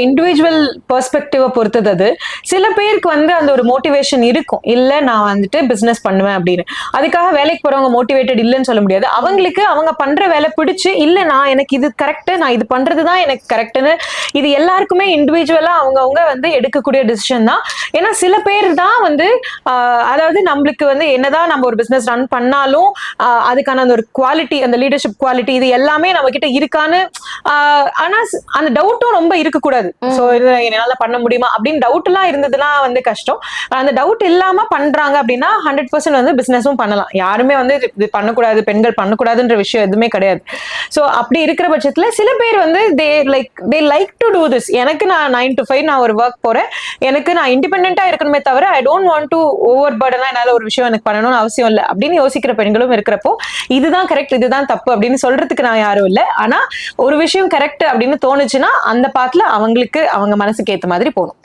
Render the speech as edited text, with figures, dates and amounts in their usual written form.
Individual பெர்ஸ்பெக்டிவை பொறுத்தது அது. சில பேருக்கு வந்து அந்த ஒரு மோட்டிவேஷன் இருக்கும், இல்ல நான் வந்துட்டு பிசினஸ் பண்ணுவேன் அப்படின்னு. அதுக்காக வேலைக்கு போறவங்க மோட்டிவேட்டட் இல்லைன்னு சொல்ல முடியாது. அவங்களுக்கு அவங்க பண்ற வேலை பிடிச்சு, இல்ல நான் எனக்கு இது கரெக்ட், நான் இது பண்றதுதான் எனக்கு கரெக்ட்னு, இது எல்லாருக்குமே இண்டிவிஜுவலா அவங்கவுங்க வந்து எடுக்கக்கூடிய டிசிஷன் தான். ஏன்னா சில பேர் தான் வந்து அதாவது நம்மளுக்கு வந்து என்னதான் நம்ம ஒரு பிசினஸ் ரன் பண்ணாலும் அதுக்கான அந்த ஒரு குவாலிட்டி, அந்த லீடர்ஷிப் குவாலிட்டி, இது எல்லாமே நம்ம கிட்ட இருக்கான்னு, ஆனா அந்த டவுட்டும் ரொம்ப இருக்கக்கூடாது. சோ என்னால பண்ண முடியுமா அப்படின்னு டவுட் எல்லாம் இருந்ததுன்னா வந்து கஷ்டம். அந்த டவுட் இல்லாம பண்றாங்க அப்படின்னா 100% வந்து பிசினஸும் பண்ணலாம். யாருமே வந்து இது பண்ணக்கூடாது, பெண்கள் பண்ணக்கூடாதுன்ற விஷயம் எதுவுமே கிடையாது. சோ அப்படி இருக்கிற பட்சத்துல சில பேர் வந்து they like to do this. எனக்கு நான் 9 to 5 நான் ஒரு ஒர்க் போறேன், எனக்கு நான் இண்டிபெண்டா இருக்கணுமே தவிர I don't want to over பர்டனா என்னால ஒரு விஷயம் எனக்கு பண்ணணும்னு அவசியம் இல்லை அப்படின்னு யோசிக்கிற பெண்களும் இருக்கிறப்போ இதுதான் கரெக்ட், இதுதான் தப்பு அப்படின்னு சொல்றதுக்கு நான் யாரும் இல்லை. ஆனா ஒரு விஷயம் கரெக்ட் அப்படின்னு தோணுச்சுன்னா அந்த பாத்துல அவங்களுக்கு அவங்க மனசுக்கு ஏத்த மாதிரி போகணும்.